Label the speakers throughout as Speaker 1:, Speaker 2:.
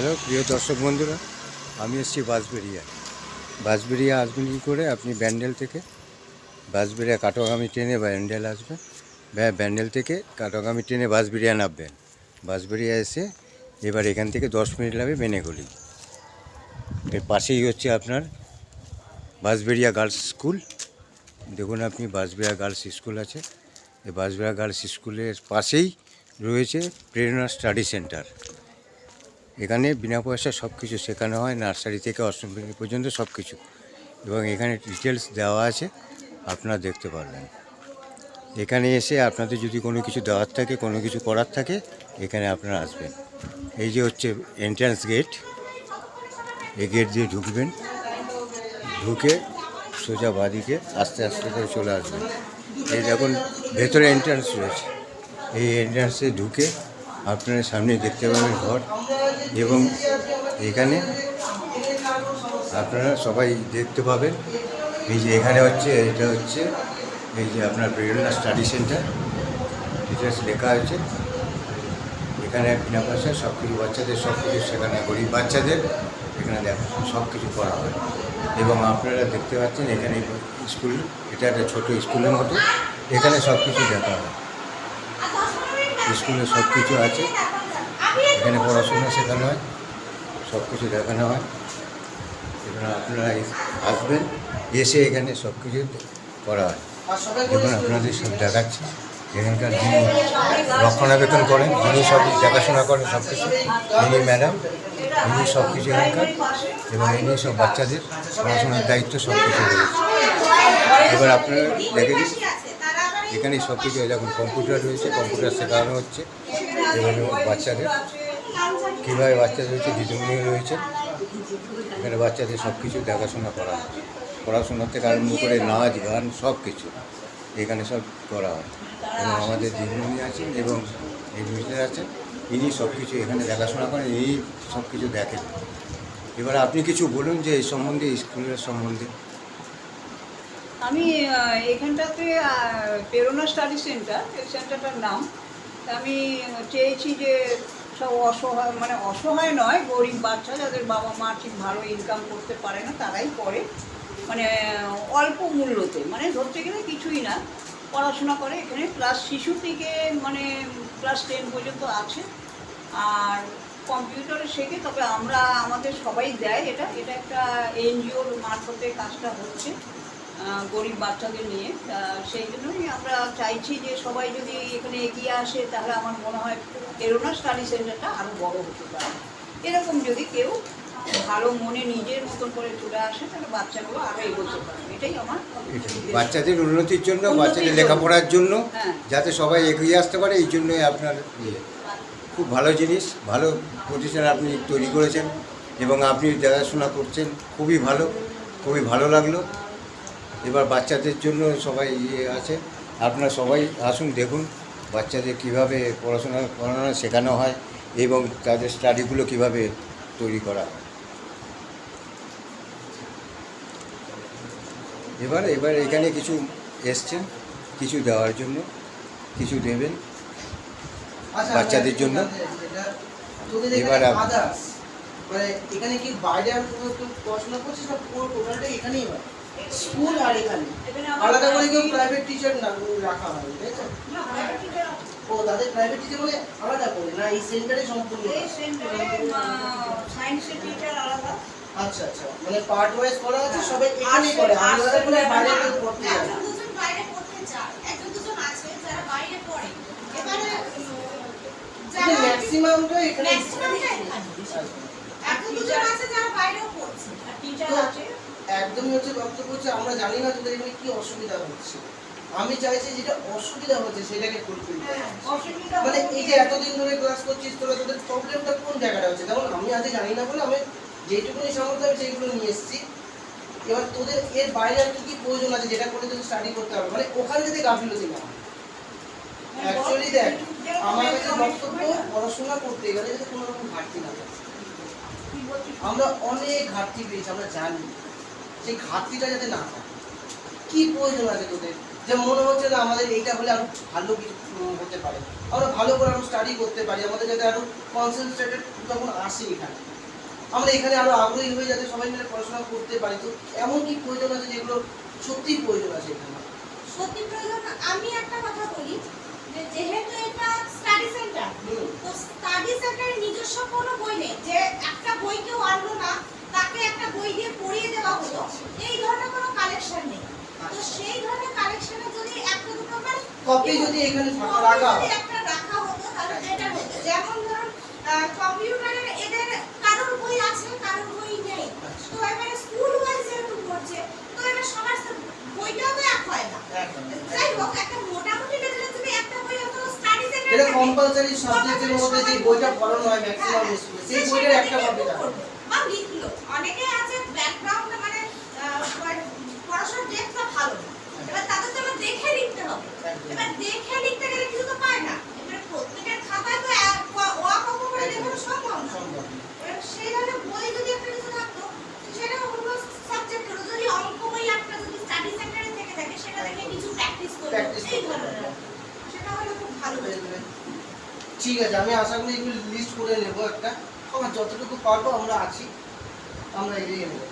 Speaker 1: Hello প্রিয় দর্শক বন্ধুরা, আমি এসেছি বাঁশবেড়িয়া আসবেন কী করে? আপনি ব্যান্ডেল থেকে বাঁশবেড়িয়া কাটোগামী ট্রেনে ব্যান্ডেল আসবেন, ব্যান্ডেল থেকে কাটোগামী ট্রেনে বাঁশবেড়িয়া নামবেন। বাঁশবেড়িয়া এসে এবার এখান থেকে 10 মিনিট লাগবে বেনেগলি। এর পাশেই হচ্ছে আপনার বাঁশবেড়িয়া গার্লস স্কুল। দেখুন আপনি বাঁশবেড়িয়া গার্লস স্কুল আছে। এই বাঁশবেড়িয়া গার্লস স্কুলের পাশেই রয়েছে প্রেরণা স্টাডি সেন্টার। এখানে বিনা পয়সা সব কিছু শেখানো হয়, নার্সারি থেকে অষ্টম শ্রেণী পর্যন্ত সব কিছু, এবং এখানে ডিটেলস দেওয়া আছে, আপনারা দেখতে পারবেন। এখানে এসে আপনাদের যদি কোনো কিছু দেওয়ার থাকে, কোনো কিছু করার থাকে, এখানে আপনারা আসবেন। এই যে হচ্ছে এন্ট্রান্স গেট, এই গেট দিয়ে ঢুকবেন, ঢুকে সোজা বাঁদিকে আস্তে আস্তে করে চলে আসবেন। এই দেখুন ভেতরে এন্ট্রান্স রয়েছে, এই এন্ট্রান্সে ঢুকে আপনারা সামনে দেখতে পাবেন ঘর, এবং এখানে আপনারা সবাই দেখতে পাবেন। এই যে এখানে হচ্ছে, এটা হচ্ছে এই যে আপনার প্রেরণা স্টাডি সেন্টার, ডিটেলস লেখা আছে। এখানে বিনা পয়সায় সব কিছু বাচ্চাদের সব কিছু শেখানো, গরিব বাচ্চাদের এখানে সব কিছু করা হয়। এবং আপনারা দেখতে পাচ্ছেন এখানে স্কুল, এটা একটা ছোটো স্কুলের মতো, এখানে সব কিছু দেখা হয়। স্কুলে সব কিছু আছে, এখানে পড়াশোনা শেখানো হয়, সব কিছু দেখানো হয়। এখানে আপনারা আসবেন, এসে এখানে সব কিছু করা হয়। দেখুন আপনাদের সব দেখাচ্ছি, এখানকার যিনি রক্ষণাবেক্ষণ করেন, যিনি সব দেখাশোনা করেন সব কিছু, ইনি ম্যাডাম, ইনি সব কিছু এখানকার, এবং ইনি সব বাচ্চাদের পড়াশোনার দায়িত্ব সব কিছু রয়েছে। এবার আপনারা দেখে দিন, এখানে সব কিছু যখন কম্পিউটার রয়েছে, কম্পিউটার শেখানো হচ্ছে, এবং বাচ্চাদের কীভাবে বাচ্চাদের রয়েছে, দিদিমণি রয়েছে, এখানে বাচ্চাদের সব কিছু দেখাশোনা করা হয়। পড়াশোনা থেকে আরম্ভ করে নাচ গান সব কিছু এখানে সব করা হয়। এবং আমাদের দিদিমণি আছেন এবং এই মিস্টার আছেন, ইনি সব কিছু এখানে দেখাশোনা করেন, এই সব কিছু দেখেন। এবার আপনি কিছু বলুন যে এই সম্বন্ধে, স্কুলের সম্বন্ধে।
Speaker 2: আমি এখানটাতে প্রেরণা স্টাডি সেন্টার, এই সেন্টারটার নাম, আমি চেয়েছি যে সব অসহায়, মানে অসহায় নয়, গরিব বাচ্চা যাদের বাবা মা ঠিক ভালো ইনকাম করতে পারে না, তারাই করে, মানে অল্প মূল্যতে, মানে ধরতে গেলে কিছুই না, পড়াশোনা করে। এখানে ক্লাস শিশু থেকে মানে ক্লাস 10 পর্যন্ত আছে, আর কম্পিউটারে শেখে। তবে আমরা আমাদের সবাই দেয়, এটা একটা এনজিওর মারফতে কাজটা হচ্ছে গরিব বাচ্চাদের নিয়ে। সেই জন্যই আমরা চাইছি যে সবাই যদি এখানে এগিয়ে আসে, তাহলে আমার মনে হয় প্রেরণা স্টাডি সেন্টারটা আরও বড় হতে পারে। এরকম যদি কেউ ভালো মনে নিজের মতন করে চলে আসে, তাহলে বাচ্চাগুলো আরও এগোতে পারে। এটাই আমার
Speaker 1: বাচ্চাদের উন্নতির জন্য, বাচ্চাদের লেখাপড়ার জন্য, যাতে সবাই এগিয়ে আসতে পারে, এই জন্যই আপনার খুব ভালো জিনিস, ভালো প্রতিষ্ঠান আপনি তৈরি করেছেন, এবং আপনি দেখাশোনা করছেন, খুবই ভালো, খুবই ভালো লাগলো। এবার বাচ্চাদের জন্য সবাই আছে, আপনারা সবাই আসুন, দেখুন বাচ্চাদের কীভাবে পড়াশোনা করানো শেখানো হয়, এবং তাদের স্টাডিগুলো কীভাবে তৈরি করা হয়। এবার এখানে কিছু এসছেন, কিছু দেওয়ার জন্য, কিছু দেবেন বাচ্চাদের জন্য। এবার
Speaker 3: মানে এখানে কি বাইরে আর কোনো কেউ পড়াশোনা করছে, সব পুরো টোটালটাই এখানেই হয়, স্কুল আর এখানে আলাদা করে কেউ প্রাইভেট টিচার না রাখা হয়, তাই তো? ও তাদের প্রাইভেট টিচার মানে আলাদা করে না, এই সেন্টারে সম্পূর্ণ
Speaker 2: সায়েন্সের টিচার আলাদা।
Speaker 3: আচ্ছা আচ্ছা, মানে পার্ট ওয়াইজ করা আছে, সবাই এখানেই করে, আলাদা করে বাইরে কেউ পড়তে যায় না।
Speaker 4: দুজন বাইরে পড়তে যায়, একজন দুজন আছে যারা বাইরে পড়ে, এবারে যারা
Speaker 3: ম্যাক্সিমামটা এখানে
Speaker 4: একজন দুজন আছে যারা বাইরেও পড়ছে, আর টিচার আছে।
Speaker 3: একদমই হচ্ছে বক্তব্য হচ্ছে, আমরা জানি না তোদের এখানে কি অসুবিধা হচ্ছে। আমি চাইছি যেটা অসুবিধা হচ্ছে সেটাকে ফুলফিল করা। মানে এই যে এতদিন ধরে ক্লাস করছিস, তোরা তোদের প্রবলেমটা কোন জায়গাটা হচ্ছে? যেমন আমি আজকে জানি না বলে আমি যেটুকুনি সামর্থ্য আমি সেইগুলো নিয়ে এসেছি। এবার তোদের এর বাইরে আর কি প্রয়োজন আছে যেটা করে তোদের স্টাডি করতে হবে, মানে ওখানে যদি গাফিলতি না হয়। অ্যাকচুয়ালি দেখ, আমার কাছে বক্তব্য, পড়াশোনা করতে গেলে যদি কোনো রকম ঘাটতি না থাকে, আমরা অনেক ঘাটতি পেয়েছি, আমরা জানি, সেই ঘাটতিটা যাতে না থাকে। কি প্রয়োজন আছে তোদের যে মনে হচ্ছে না আমাদের এইটা হলে আরো ভালো কিছু হতে পারে, আমরা ভালো করে আরো স্টাডি করতে পারি, আমাদের যাতে আরো কনসেন্ট্রেটেড যখন আসি এখানে আমরা এখানে আরো আগ্রহী হয়ে যাতে সবাই মিলে পড়াশোনা করতে পারি। তো এমন কি প্রয়োজন আছে যেগুলো সত্যিই প্রয়োজন আছে এখানে?
Speaker 4: সত্যি প্রয়োজন। আমি একটা কথা বলি যে যেহেতু এটা স্টাডি সেন্টার, তো স্টাডি সেন্টারের নিজস্ব কোনো বই নেই যে একটা বই কেউ আনলো না তাকে একটা বই দিয়ে পড়িয়ে দেওয়া হলো, এই ধরনের কোনো কালেকশন নেই। তো সেই ধরনের কালেকশনে যদি একটা দুটো মানে
Speaker 3: কপি যদি এখানে
Speaker 4: copy
Speaker 3: রাখা
Speaker 4: যদি
Speaker 3: হয়,
Speaker 4: একটা রাখা হতো তাহলে এটা হতো। যেমন ধরুন কম্পিউটারের এদের কারোর বই আছে কারোর বই নেই, তো এবারে স্কুল ওয়াইজ যেহেতু পড়ছে তো এবার সবার বইটাও তো এক হয় না। যাই হোক, একটা মোটামুটি লেভেলে যদি একটা বই হতো স্টাডি সেন্টার
Speaker 3: এটা কম্পালসারি সাবজেক্টের মধ্যে যে বইটা পড়ানো হয় ম্যাক্সিমাম স্কুলে, সেই বইটার একটা কপি রাখা হয়।
Speaker 4: বা লিখলো। অনেকে আছে ব্যাকগ্রাউন্ড মানে পড়াশোনার ডেপথটা ভালো না, এবার তাদের তো দেখে লিখতে হবে। এবার দেখে লিখতে গেলে কিছু তো পায় না, এবার প্রত্যেকের খাতায় তো অকপ করে লেখানো সম্ভব না। এবার সেই ধরনের বই যদি একটা কিছু থাকতো সেটা অন্য সাবজেক্ট হলো, যদি অঙ্ক বই একটা যদি স্টাডি সেন্টারে থেকে থাকে সেটা দেখে কিছু প্র্যাকটিস করবে, এই ধরনের সেটা হলে খুব ভালো হতো।
Speaker 3: ঠিক আছে, আমি আশা করি এগুলো লিস্ট করে নেবো একটা, আমরা যতটুকু পারবো আমরা আছি, আমরা এগিয়ে নেবো।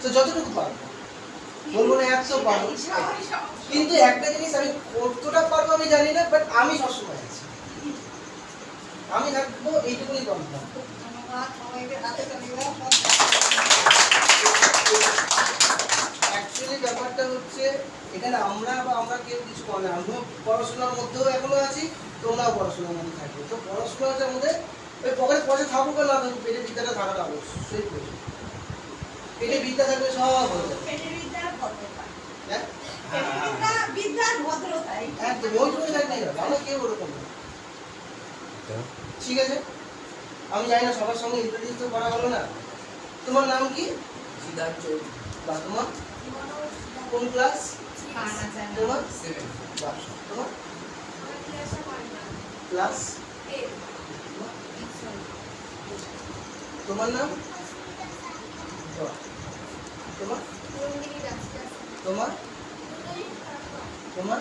Speaker 3: তো যতটুকু পারবো, বলবো না একশো পারবো, কিন্তু একটা জিনিস আমি কতটা পারবো আমি জানি না, বাট আমি সবসময় আছি, আমি থাকবো, এইটুকুনি কনফার্ম।
Speaker 2: ধন্যবাদ সবাইকে, হাতে তালি দাও।
Speaker 3: অ্যাকচুয়ালি ব্যাপারটা হচ্ছে এখানে আমরা কেউ কিছু করে না, আমিও পড়াশোনার মধ্যেও এখনো আছি, তোমরাও পড়াশোনার মধ্যে থাকবে। তো পড়াশোনাটার মধ্যে ওই পকেটে পয়সা থাকুক আর না থাকুক, পেটে বিদ্যাটা থাকাটা অবশ্যই প্রয়োজন। পেটে বিদ্যা থাকলে সব হয়ে যাবে।
Speaker 4: পেটের বিদ্যার ভদ্রতা,
Speaker 3: হ্যাঁ
Speaker 4: পেটের বিদ্যার ভদ্রতা,
Speaker 3: একদম ওইটুকু থাকলেই হবে, আমরা কেউ ওরকম না। ঠিক আছে, আমি জানি না সবার সঙ্গে ইন্ট্রোডিউস তো করা হলো না। তোমার নাম কি?
Speaker 5: সিদ্ধার্থ চৌধুরী।
Speaker 3: বা তোমার কোন ক্লাস? তোমার
Speaker 5: সেভেন।
Speaker 3: বাহ, তোমার ক্লাস? তোমার নাম? বাহ, তোমার তোমার তোমার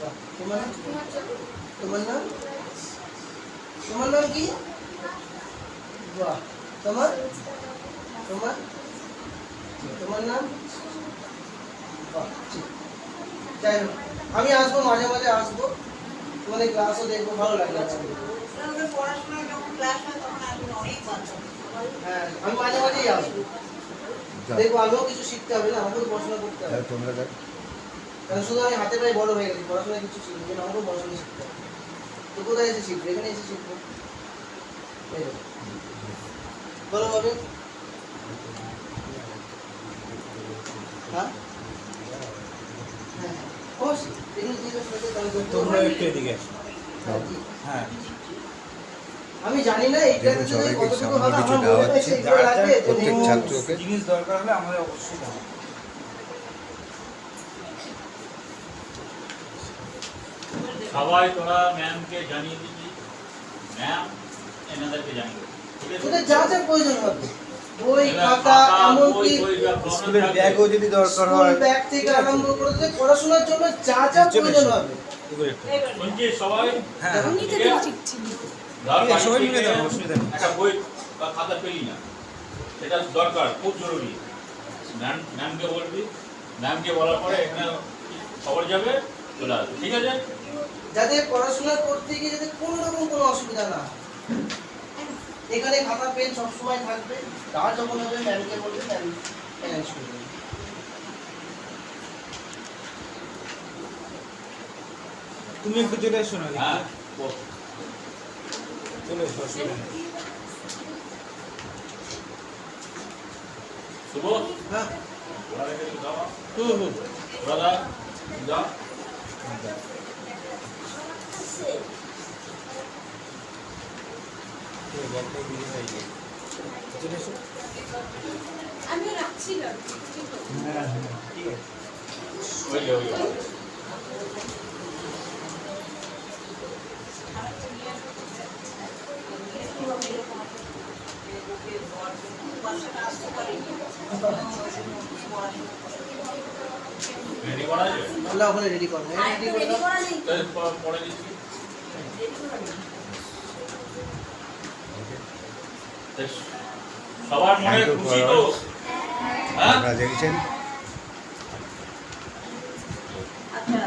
Speaker 3: বাহ, তোমার নাম? তোমার নাম? তোমার নাম কি? বাহ, তোমার তোমার তোমার নাম? বাহ, ঠিক। যাই হোক, আমি আসবো, মাঝে মাঝে আসবো, তোমাদের ক্লাসও দেখবো, ভালো লাগবে আমার।
Speaker 2: আমাদের পড়াশোনায় যখন ক্লাস হয় তখন আসলে অনেক বাচ্চা।
Speaker 3: হ্যাঁ, আমি মাঝে মাঝেই আসবো, দেখবো আমিও কিছু শিখতে হবে না, আমাকেও পড়াশোনা করতে হবে।
Speaker 1: তোমরা দেখ,
Speaker 3: কারণ শুধু আমি হাতে পায়ে বড় হয়ে গেছি, পড়াশোনায় কিছু শিখবো না, আমাকেও পড়াশোনা শিখতে হবে। তো কোথায় এসে শিখবো? এখানে এসে শিখবো। এই দেখো। বলো ভাবে। হ্যাঁ হ্যাঁ, অবশ্যই এগুলো জিজ্ঞেস করতে তাহলে
Speaker 5: তোমরা একটু এদিকে আসো। হ্যাঁ,
Speaker 3: আমি জানি না এইটা
Speaker 1: দেখুন,
Speaker 3: যদি
Speaker 1: সবাইকে
Speaker 3: কতটুকু
Speaker 1: সামান্য
Speaker 3: হবে,
Speaker 1: কিছু
Speaker 3: আমার
Speaker 1: দেওয়া
Speaker 3: মনে হয়
Speaker 1: হচ্ছে।
Speaker 3: সেইগুলো লাগবে, তো
Speaker 1: প্রত্যেক
Speaker 3: নিয়ে
Speaker 1: ছাত্রকে
Speaker 5: জিনিস দরকার হলে আমাদের অবশ্যই জানাও।
Speaker 6: সবাই তোরা ম্যামকে জানিয়ে দিবি, ম্যাম এনাদেরকে জানিয়ে দেবে। ঠিক আছে?
Speaker 3: তোদের যা যা প্রয়োজন হবে, বই
Speaker 6: এবার
Speaker 3: খাতা এমনকি
Speaker 6: বই যা প্রয়োজন
Speaker 5: স্কুলের
Speaker 6: থাকবে,
Speaker 5: ব্যাগও যদি দরকার
Speaker 3: স্কুল
Speaker 5: হয়,
Speaker 3: ব্যাগ থেকে আরম্ভ করে তোদের পড়াশোনার জন্য যা যা প্রয়োজন হবে,
Speaker 5: এগুলো একটু।
Speaker 6: শুনছিস সবাই?
Speaker 5: হ্যাঁ,
Speaker 3: দেখো,
Speaker 6: ঠিক আছে? ধর
Speaker 5: ঠিক আছে, সবাই
Speaker 6: বাড়ি
Speaker 5: মিলে
Speaker 6: থেকে
Speaker 5: দেবো, অসুবিধা নেই।
Speaker 6: একটা বই বা খাতা পেলি না, এটা দরকার, খুব জরুরি। ম্যামকে বলবি, ম্যামকে বলার পরে এখানে খবর যাবে, চলে আসবে। ঠিক আছে?
Speaker 3: যাতে পড়াশোনা করতে গিয়ে যাতে কোনো রকম কোনো অসুবিধা না হয়। এখানে খাতা পেন সবসময় থাকবে, তার যখন হবে ম্যামকে বলবে, ম্যাম ম্যানেজ করে দেবে।
Speaker 5: তুমি একটু চলে এসো না,
Speaker 6: হ্যাঁ,
Speaker 5: চলে এসো, অসুবিধা নেই।
Speaker 6: শুভ,
Speaker 3: হ্যাঁ,
Speaker 6: ওরা রেখে দাও,
Speaker 3: হুম,
Speaker 6: দাদা যাও।
Speaker 5: এই ব্যাগটা দিয়ে হয়ে গেছে। চলে এসো।
Speaker 4: আমিও রাখছি না।
Speaker 5: হ্যাঁ, হ্যাঁ, ঠিক আছে।
Speaker 6: ওই যে, ওই যে।
Speaker 2: বাচ্চাটা আসতে পারেনি।
Speaker 6: রেডি করা আছে
Speaker 3: আল্লাহ ওখানে রেডি করো
Speaker 4: আর
Speaker 3: রেডি
Speaker 4: একটু
Speaker 3: করে
Speaker 4: রেডি
Speaker 3: দাও
Speaker 4: করা নেই তো?
Speaker 6: পরে দিচ্ছি
Speaker 4: রেডি করা নেই।
Speaker 6: সবার মনে
Speaker 1: Thank you
Speaker 6: খুশি
Speaker 1: for
Speaker 6: তো
Speaker 1: all.
Speaker 6: হ্যাঁ
Speaker 1: আপনারা দেখেছেন
Speaker 2: আচ্ছা